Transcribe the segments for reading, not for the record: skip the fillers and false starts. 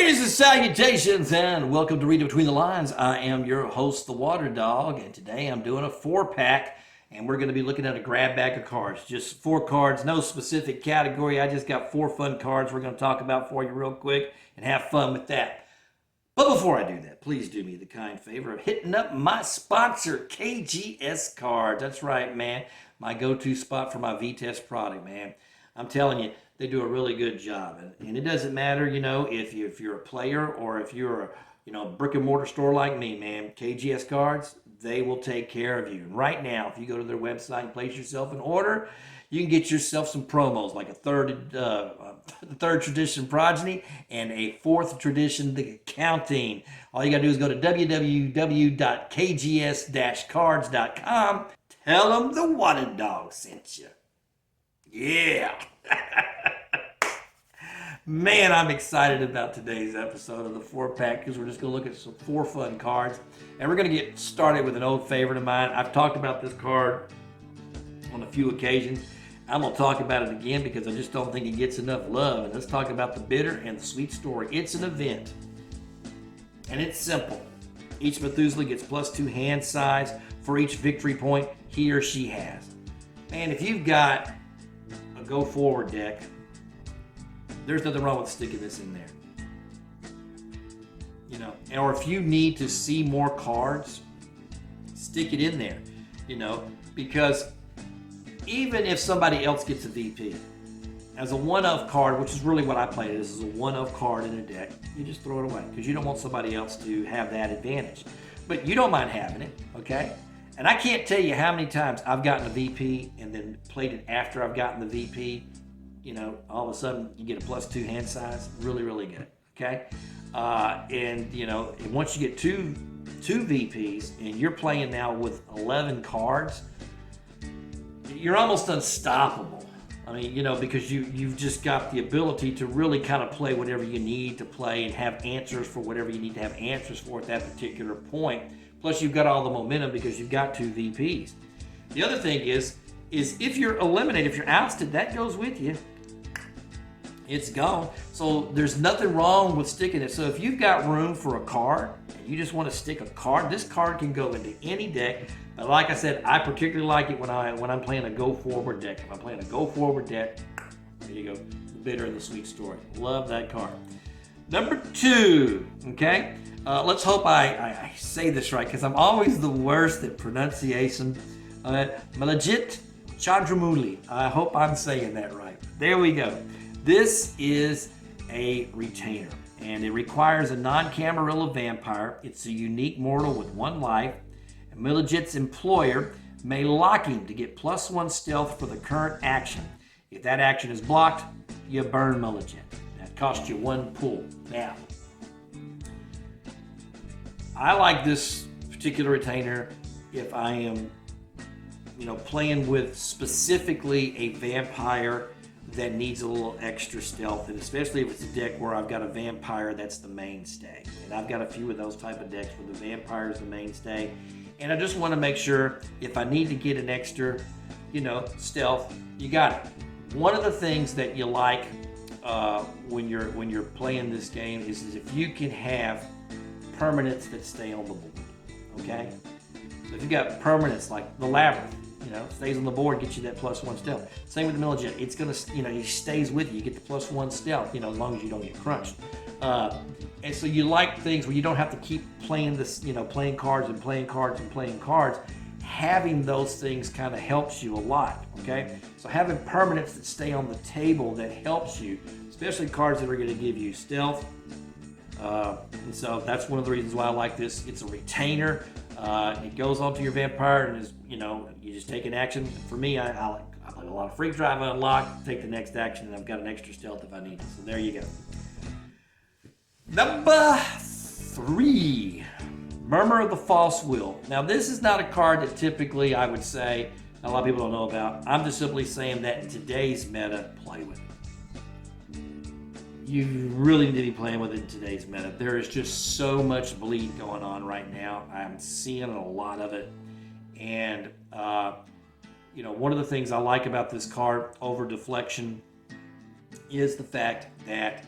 Greetings and salutations, and welcome to Read Between the Lines. I am your host, the Water Dog, and today I'm doing a 4-pack, and we're going to be looking at a grab bag of cards. Just 4 cards, no specific category. I just got 4 fun cards we're going to talk about for you real quick and have fun with that. But before I do that, please do me the kind favor of hitting up my sponsor, KGS Cards. That's right, man. My go-to spot for my VTES product, man. I'm telling you, they do a really good job. And it doesn't matter, if you're a player or if you're a brick and mortar store like me, man. KGS Cards, they will take care of you. And right now, if you go to their website and place yourself an order, you can get yourself some promos like the third tradition progeny and a 4th tradition the accounting. All you got to do is go to www.kgs-cards.com. Tell them the Water Dog sent you. Yeah. Man, I'm excited about today's episode of the 4-pack because we're just going to look at some 4 fun cards. And we're going to get started with an old favorite of mine. I've talked about this card on a few occasions. I'm going to talk about it again because I just don't think it gets enough love. And let's talk about the bitter and the sweet story. It's an event. And it's simple. Each Methuselah gets +2 hand size for each victory point he or she has. Man, if you've got a go forward deck, there's nothing wrong with sticking this in there. Or if you need to see more cards, stick it in there, because even if somebody else gets a VP, as a one-of card, which is really what I play it as a one-of card in a deck, you just throw it away because you don't want somebody else to have that advantage. But you don't mind having it, okay? And I can't tell you how many times I've gotten a VP and then played it after I've gotten the VP. All of a sudden you get a +2 hand size. Really, really good, okay? And once you get two VPs and you're playing now with 11 cards, you're almost unstoppable. I mean, because you've just got the ability to really kind of play whatever you need to play and have answers for whatever you need to have answers for at that particular point. Plus, you've got all the momentum because you've got 2 VPs. The other thing is if you're eliminated, if you're ousted, that goes with you. It's gone. So there's nothing wrong with sticking it. So if you've got room for a card and you just want to stick a card, this card can go into any deck. But like I said, I particularly like it when I'm playing a go forward deck. If I'm playing a go forward deck, there you go, the bitter and the sweet story. Love that card. Number 2, okay? Let's hope I say this right because I'm always the worst at pronunciation. Malajit Chandramuli. I hope I'm saying that right. There we go. This is a retainer, and it requires a non-Camarilla vampire. It's a unique mortal with 1 life. And Milajit's employer may lock him to get +1 stealth for the current action. If that action is blocked, you burn Milajit. That costs you 1 pull. Now, I like this particular retainer if I am, playing with specifically a vampire that needs a little extra stealth, and especially if it's a deck where I've got a vampire that's the mainstay. And I've got a few of those type of decks where the vampire is the mainstay. And I just want to make sure if I need to get an extra, stealth, you got it. One of the things that you like when you're playing this game is if you can have permanents that stay on the board, okay? So if you got permanents like the Labyrinth, stays on the board, gets you that +1 stealth. Same with the Milajit. It's going to, he stays with you. You get the +1 stealth, as long as you don't get crunched. And so you like things where you don't have to keep playing this, playing cards and playing cards and playing cards. Having those things kind of helps you a lot, okay? So having permanents that stay on the table that helps you, especially cards that are going to give you stealth. And so that's one of the reasons why I like this. It's a retainer. It goes onto your vampire and is, you just take an action. For me, I play a lot of Freak Drive unlock, take the next action, and I've got an extra stealth if I need it. So there you go. Number 3, Murmur of the False Will. Now, this is not a card that typically I would say a lot of people don't know about. I'm just simply saying that in today's meta, play with it. You really need to be playing with it in today's meta. There is just so much bleed going on right now. I'm seeing a lot of it. And, one of the things I like about this card over Deflection is the fact that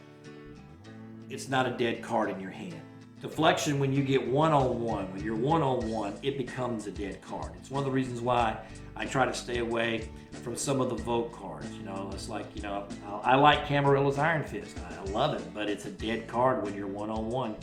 it's not a dead card in your hand. Deflection, when you get one-on-one, when you're one-on-one, it becomes a dead card. It's one of the reasons why I try to stay away from some of the vote cards. You know, it's like, you know, I like Camarilla's Iron Fist. I love it, but it's a dead card when you're one-on-one.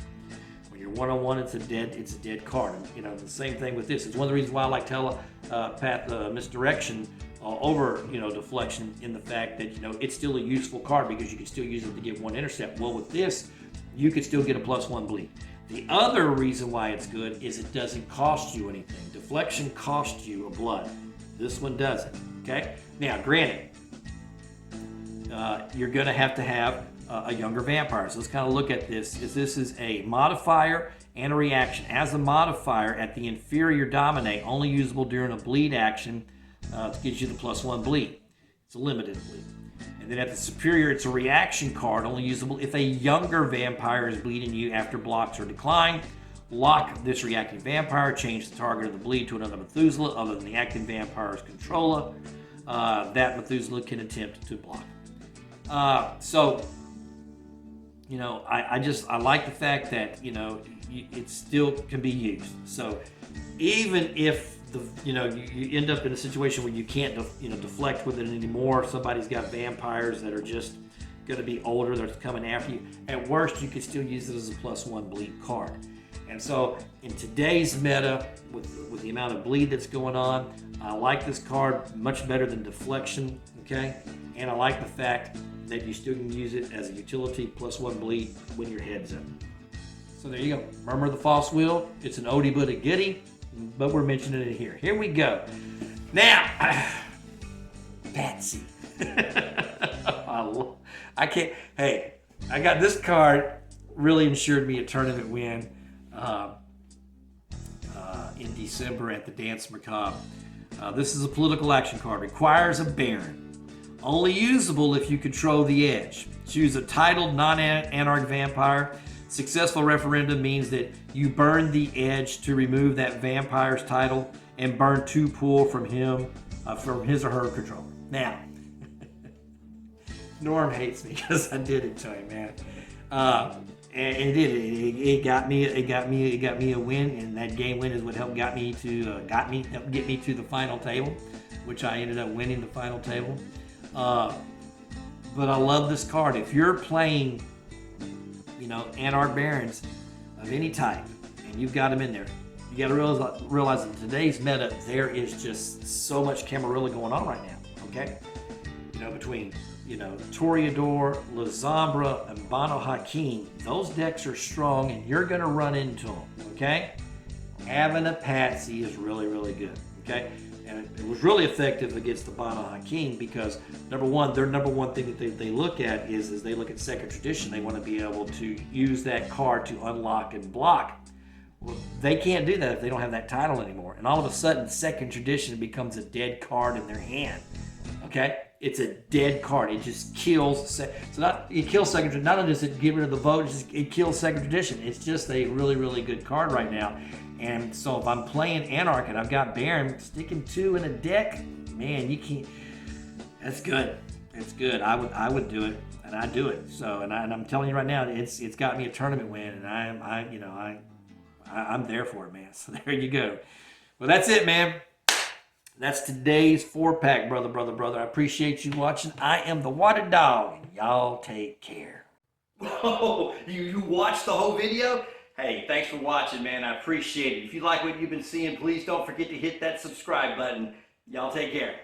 When you're one-on-one, it's a dead card. And, you know, the same thing with this. It's one of the reasons why I like telepath misdirection over, you know, deflection, in the fact that, you know, it's still a useful card because you can still use it to get one intercept. Well, with this, you could still get a +1 bleed. The other reason why it's good is it doesn't cost you anything. Deflection costs you a blood. This one doesn't, okay? Now, granted, you're gonna have to have a younger vampire. So let's kind of look at this. This is a modifier and a reaction. As a modifier, at the inferior dominate, only usable during a bleed action, gives you the +1 bleed. It's a limited bleed. And then at the superior, it's a reaction card, only usable if a younger vampire is bleeding you after blocks or decline. Lock this reacting vampire, change the target of the bleed to another Methuselah other than the acting vampire's controller. That Methuselah can attempt to block. So, you know, I like the fact that, you know, it still can be used. So even if you end up in a situation where you can't deflect with it anymore, somebody's got vampires that are just going to be older, they're coming after you, at worst you can still use it as a +1 bleed card. And so in today's meta, with the amount of bleed that's going on, I like this card much better than deflection, okay? And I like the fact that you still can use it as a utility +1 bleed when your head's up. So there you go. Murmur of the False Wheel. It's an oldie but a goodie, but we're mentioning it here. Here we go. Now, Patsy. I can't. Hey, I got this card. Really ensured me a tournament win in December at the Dance Macabre. This is a political action card. Requires a Baron. Only usable if you control the edge. Choose a titled non-anarch vampire. Successful referendum means that you burn the edge to remove that vampire's title and burn 2 pool from him, from his or her control. Now, Norm hates me because I did it to him, man. And it got me a win, and that game win is what helped get me to the final table, which I ended up winning the final table. But I love this card. If you're playing, you know, Anarch Barons of any type, and you've got them in there, you got to realize in today's meta, there is just so much Camarilla going on right now, okay? You know, between, you know, Toreador, Lasombra, and Banu Haqim, those decks are strong, and you're going to run into them, okay? Having a Patsy is really, really good, okay? And it was really effective against the Banu Haqim because, number one, their number one thing that they look at is they look at second tradition. They want to be able to use that card to unlock and block. Well, they can't do that if they don't have that title anymore. And all of a sudden, second tradition becomes a dead card in their hand. Okay? It's a dead card. It just kills. It kills second tradition. Not only does it get rid of the vote, it kills second tradition. It's just a really, really good card right now. And so if I'm playing Anarch and I've got Baron, sticking 2 in a deck, man, you can't. That's good. It's good. I would do it, and I do it. So, and I'm telling you right now, it's got me a tournament win, and I'm there for it, man. So there you go. Well, that's it, man. That's today's 4-pack, brother. I appreciate you watching. I am the Water Dog, and y'all take care. Whoa, you watched the whole video? Hey, thanks for watching, man. I appreciate it. If you like what you've been seeing, please don't forget to hit that subscribe button. Y'all take care.